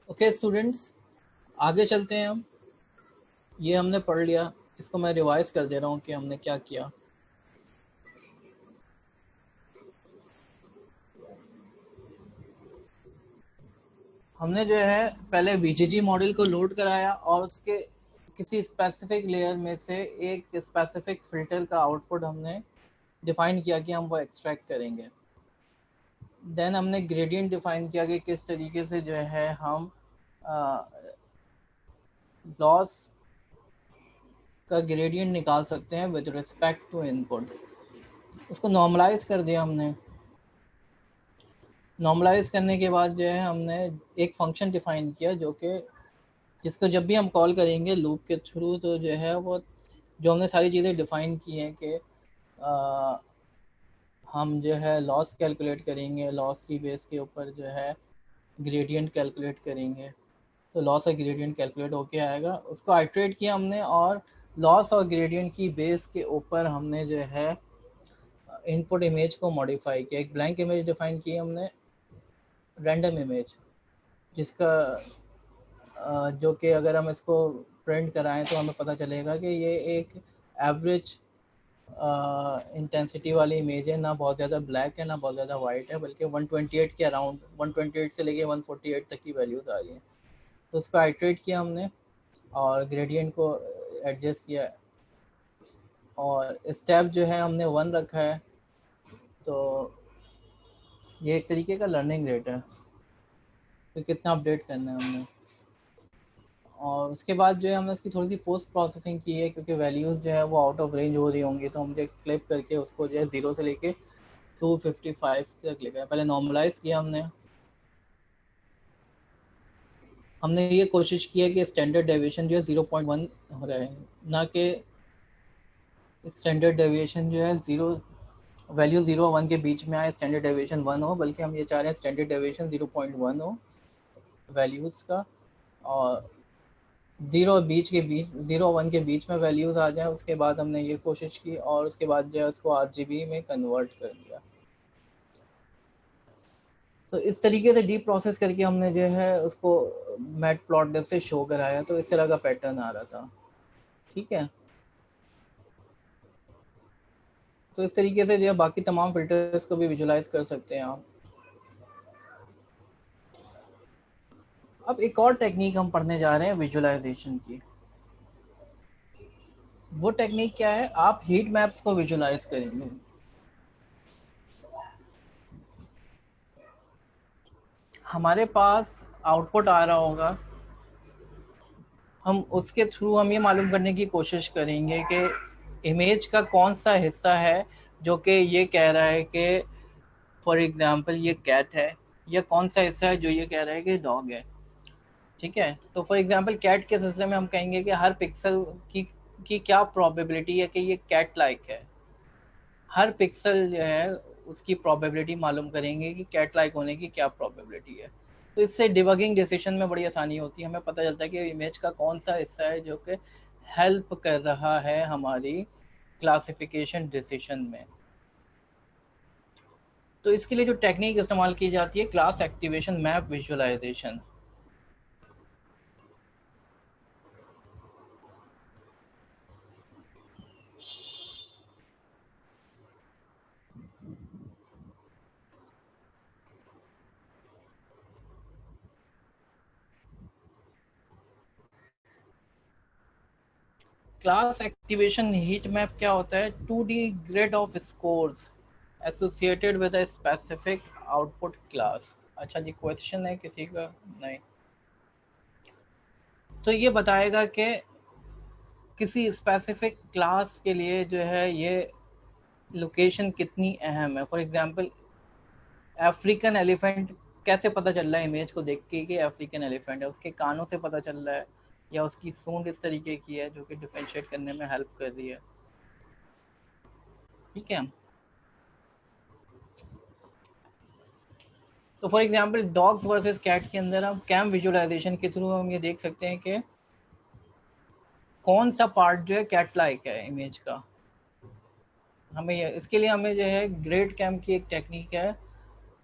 Okay students, आगे चलते हैं हम। ये हमने पढ़ लिया, इसको मैं रिवाइज कर दे रहा हूँ कि हमने क्या किया। हमने जो है पहले वीजीजी मॉडल को लोड कराया और उसके किसी स्पेसिफिक लेयर में से एक स्पेसिफिक फिल्टर का आउटपुट हमने डिफाइन किया कि हम वो एक्सट्रैक्ट करेंगे। देन हमने ग्रेडियंट डिफाइन किया कि किस तरीके से जो है हम लॉस का ग्रेडियंट निकाल सकते हैं विद रिस्पेक्ट टू इनपुट। उसको नॉर्मलाइज कर दिया हमने। नॉर्मलाइज करने के बाद जो है हमने एक फंक्शन डिफाइन किया जो कि जिसको जब भी हम कॉल करेंगे लूप के थ्रू तो जो है वो जो हमने सारी चीज़ें डिफाइन की हैं कि हम जो है लॉस कैलकुलेट करेंगे, लॉस की बेस के ऊपर जो है ग्रेडियंट कैलकुलेट करेंगे। तो लॉस और ग्रेडियंट कैलकुलेट होके आएगा, उसको आइट्रेट किया हमने और लॉस और ग्रेडियंट की बेस के ऊपर हमने जो है इनपुट इमेज को मॉडिफाई किया। एक ब्लैंक इमेज डिफाइन की हमने, रैंडम इमेज, जिसका जो कि अगर हम इसको प्रिंट कराएं तो हमें पता चलेगा कि ये एक एवरेज इंटेंसिटी वाली इमेज है, ना बहुत ज़्यादा ब्लैक है ना बहुत ज़्यादा वाइट है, बल्कि 128 के अराउंड, 128 से लेके 148 तक की वैल्यूज आ रही हैं। तो उसको आइट्रेट किया हमने और ग्रेडियंट को एडजस्ट किया और स्टेप जो है हमने 1 रखा है। तो ये एक तरीके का लर्निंग रेट है तो कितना अपडेट करना है हमने। और उसके बाद जो है हमने उसकी थोड़ी सी पोस्ट प्रोसेसिंग की है क्योंकि वैल्यूज़ जो है वो आउट ऑफ रेंज हो रही होंगी, तो हमने फ्लिप करके उसको जो है 0 से लेके 255 तक लिखा है। पहले नॉर्मलाइज किया हमने। हमने ये कोशिश की है कि स्टैंडर्ड डेविएशन जो है 0.1 हो रहा है, ना कि स्टैंडर्ड डेविएशन जो है वैल्यू 0 1 के बीच में आए, स्टैंडर्ड डेविएशन 1 हो, बल्कि हम ये चाह रहे हैं स्टैंडर्ड डेविएशन 0.1 हो वैल्यूज़ का, और 0 1 के बीच में वैल्यूज़ आ जाए। उसके बाद हमने ये कोशिश की और उसके बाद जो है उसको RGB में कन्वर्ट कर दिया। तो इस तरीके से डीप प्रोसेस करके हमने जो है उसको मैट प्लॉट डेव से शो कराया, तो इस तरह का पैटर्न आ रहा था। ठीक है, तो इस तरीके से जो है बाकी तमाम फिल्टर्स को भी विजुलाइज कर सकते हैं आप। अब एक और टेक्निक हम पढ़ने जा रहे हैं विजुलाइजेशन की। वो टेक्निक क्या है, आप हीट मैप्स को विजुलाइज करेंगे। हमारे पास आउटपुट आ रहा होगा, हम उसके थ्रू हम ये मालूम करने की कोशिश करेंगे कि इमेज का कौन सा हिस्सा है जो कि ये कह रहा है कि फॉर एग्जांपल ये कैट है, या कौन सा हिस्सा है जो ये कह रहा है कि डॉग है। ठीक है, तो फॉर एग्जांपल कैट के सिलसिले में हम कहेंगे कि हर पिक्सल की क्या प्रोबेबिलिटी है कि ये कैट लाइक है। हर पिक्सल जो है उसकी प्रोबेबिलिटी मालूम करेंगे कि कैट लाइक होने की क्या प्रोबेबिलिटी है। तो इससे डिबगिंग डिसीजन में बड़ी आसानी होती है, हमें पता चलता है कि इमेज का कौन सा हिस्सा है जो कि हेल्प कर रहा है हमारी क्लासिफिकेशन डिसीजन में। तो इसके लिए जो टेक्निक इस्तेमाल की जाती है, class activation map visualisation. Class activation heat map क्या होता है, 2D grid of scores associated with a specific output class. अच्छा जी, क्वेश्चन है किसी का? नहीं। तो ये बताएगा कि किसी स्पेसिफिक क्लास के लिए जो है ये लोकेशन कितनी अहम है। फॉर एग्जांपल अफ्रीकन एलिफेंट, कैसे पता चल रहा है इमेज को देख के कि अफ्रीकन एलिफेंट है? उसके कानों से पता चल रहा है, या उसकी सूंड इस तरीके की है जो कि डिफरेंशिएट करने में हेल्प कर रही है। ठीक है, तो for example dogs versus cat के अंदर हम कैम विजुअलाइजेशन के थ्रू हम ये देख सकते हैं कि कौन सा पार्ट जो है कैट लाइक है इमेज का। हमें इसके लिए हमें जो है ग्रेड कैम की एक टेक्निक है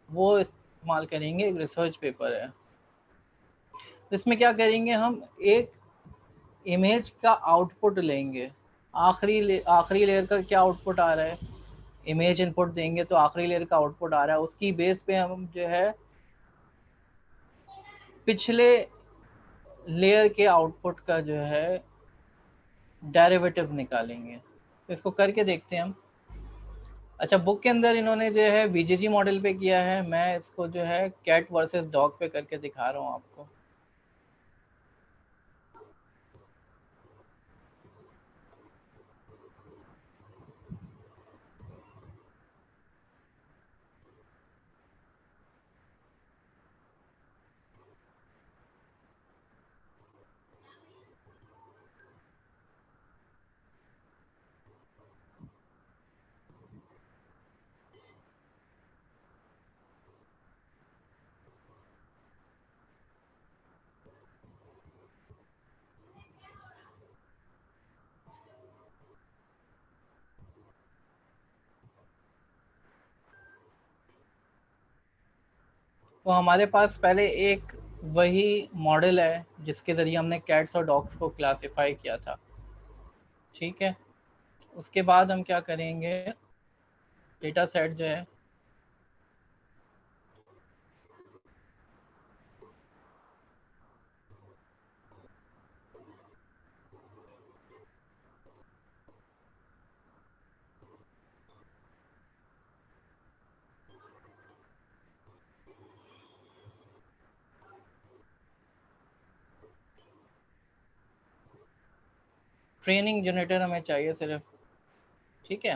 वो इस्तेमाल करेंगे, एक रिसर्च पेपर है। इसमें क्या करेंगे, हम एक इमेज का आउटपुट लेंगे। आखिरी लेयर का क्या आउटपुट आ रहा है, इमेज इनपुट देंगे तो आखिरी लेयर का आउटपुट आ रहा है, उसकी बेस पे हम जो है पिछले लेयर के आउटपुट का जो है डेरिवेटिव निकालेंगे। तो इसको करके देखते हैं हम। अच्छा, बुक के अंदर इन्होंने जो है बीजीजी मॉडल पे किया है, मैं इसको जो है कैट वर्सेस डॉग पे करके दिखा रहा हूँ आपको। तो हमारे पास पहले एक वही मॉडल है जिसके ज़रिए हमने कैट्स और डॉग्स को क्लासिफाई किया था, ठीक है। उसके बाद हम क्या करेंगे, डेटा सेट जो है ट्रेनिंग जनरेटर हमें चाहिए सिर्फ, ठीक है।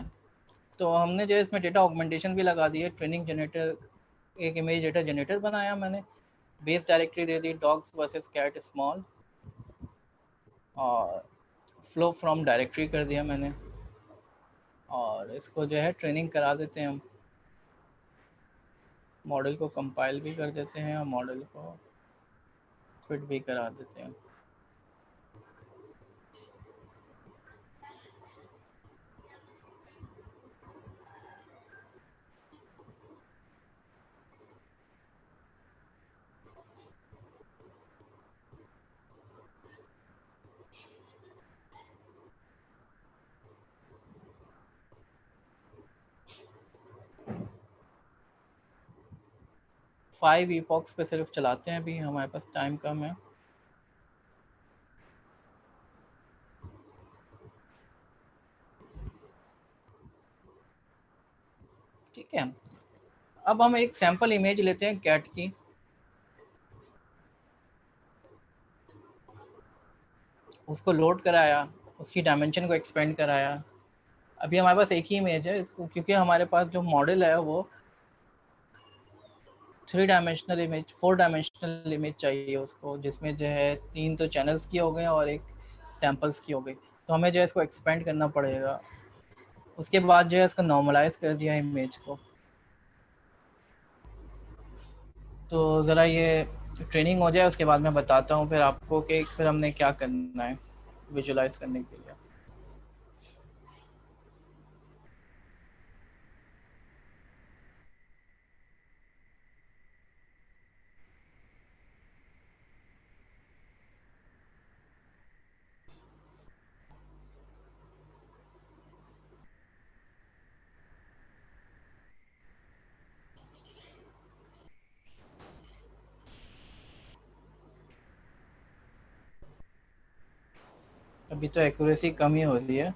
तो हमने जो है इसमें डेटा ऑगमेंटेशन भी लगा दी है, ट्रेनिंग जनरेटर, एक इमेज डेटा जनरेटर बनाया मैंने, बेस डायरेक्टरी दे दी डॉग्स वर्सेस कैट स्मॉल, और फ्लो फ्रॉम डायरेक्टरी कर दिया मैंने, और इसको जो है ट्रेनिंग करा देते हैं हम, मॉडल को कंपाइल भी कर देते हैं और मॉडल को फिट भी करा देते हैं। 5 ईपॉक्स पे सिर्फ चलाते हैं, अभी हमारे पास टाइम कम है। ठीक है, अब हम एक सैंपल इमेज लेते हैं कैट की, उसको लोड कराया, उसकी डायमेंशन को एक्सपेंड कराया। अभी हमारे पास एक ही इमेज है इसको, क्योंकि हमारे पास जो मॉडल है वो 3 डायमेंशनल इमेज, 4 डायमेंशनल इमेज चाहिए उसको, जिसमें जो है 3 तो चैनल्स की हो गई और एक सैंपल्स की हो गई। तो हमें जो है इसको एक्सपेंड करना पड़ेगा। उसके बाद जो है इसको नॉर्मलाइज कर दिया इमेज को। तो ज़रा ये ट्रेनिंग हो जाए, उसके बाद मैं बताता हूँ फिर आपको कि फिर हमने क्या करना है विजुलाइज करने के लिए। अभी तो एक्यूरेसी कम ही हो रही है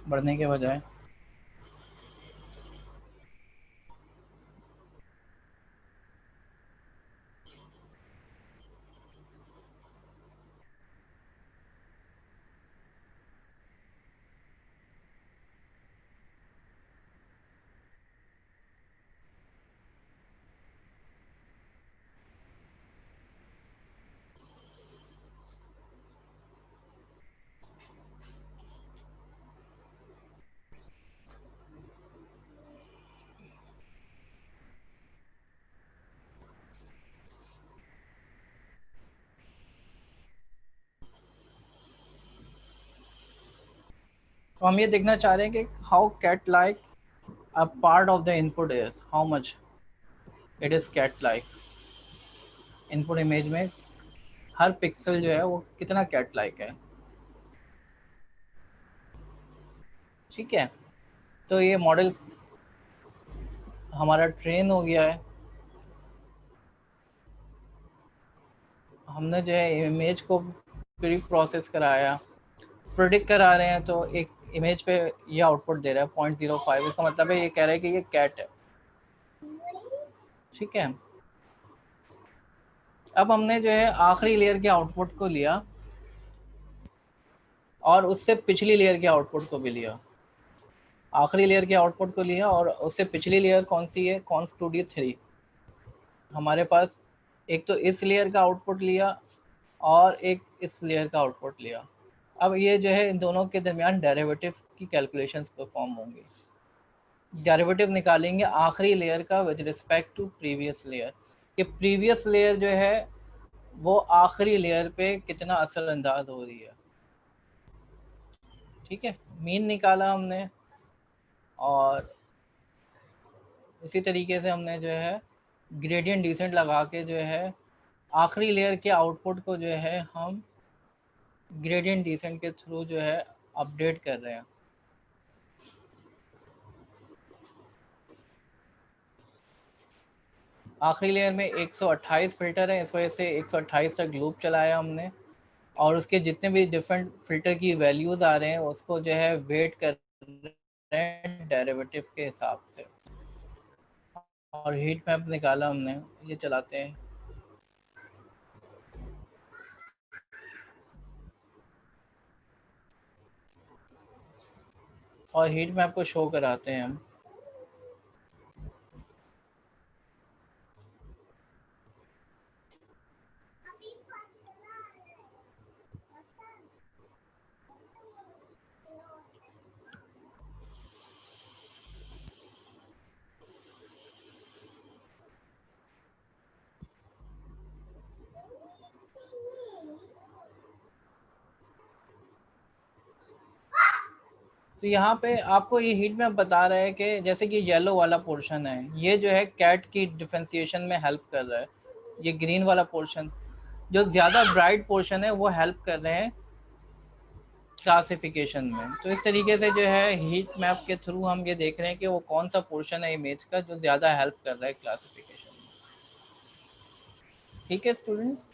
बढ़ने के बजाय। तो हम ये देखना चाह रहे हैं कि how cat like a part of the input is, how much it is cat like input image में हर पिक्सल जो है वो कितना कैट लाइक है। ठीक है, तो ये मॉडल हमारा ट्रेन हो गया है। हमने जो है इमेज को प्री प्रोसेस कराया, प्रोडिक्ट करा रहे हैं, तो एक इमेज पे ये आउटपुट दे रहा है 0.05। इसका मतलब है ये कह रहा है कि ये कैट है। ठीक है, अब हमने जो है आखिरी लेयर के आउटपुट को लिया और उससे पिछली लेयर के आउटपुट को भी लिया। आखिरी लेयर के आउटपुट को लिया और उससे पिछली लेयर कौन सी है, कॉन्फ 2D3। हमारे पास एक तो इस लेयर का आउटपुट लिया और एक इस लेयर का आउटपुट लिया। अब ये जो है इन दोनों के दरमियान डेरिवेटिव की कैलकुलेशंस परफॉर्म होंगी। डेरिवेटिव निकालेंगे आखिरी लेयर का with respect to previous layer, कि प्रीवियस लेयर जो है वो आखिरी लेयर पे कितना असरअंदाज हो रही है। ठीक है, मीन निकाला हमने और इसी तरीके से हमने जो है ग्रेडियंट डिसेंट लगा के जो है आखिरी लेयर के आउटपुट को जो है हम ग्रेडियंट डिसेंट के थ्रू जो है अपडेट कर रहे हैं। आखिरी लेयर में 128 फिल्टर है, इस वजह से 128 तक लूप चलाया हमने और उसके जितने भी डिफरेंट फिल्टर की वैल्यूज आ रहे हैं उसको जो है वेट कर रहे हैं डेरिवेटिव के हिसाब से। और हीट मैप निकाला हमने, ये चलाते हैं और हीट मैप को शो कराते हैं हम। तो यहाँ पे आपको ये हीट मैप बता रहा है कि जैसे कि येलो वाला पोर्शन है, ये जो है कैट की डिफ्रेंसिएशन में हेल्प कर रहा है। ये ग्रीन वाला पोर्शन, जो ज़्यादा ब्राइट पोर्शन है, वो हेल्प कर रहे हैं क्लासिफिकेशन में। तो इस तरीके से जो है हीट मैप के थ्रू हम ये देख रहे हैं कि वो कौन सा पोर्शन है इमेज का जो ज़्यादा हेल्प कर रहा है क्लासिफिकेशन में। ठीक है स्टूडेंट्स,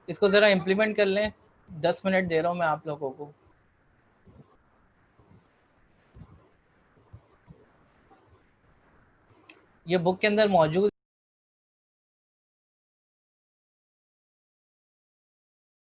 इसको ज़रा इम्प्लीमेंट कर लें। 10 मिनट दे रहा हूँ मैं आप लोगों को। ये बुक के अंदर मौजूद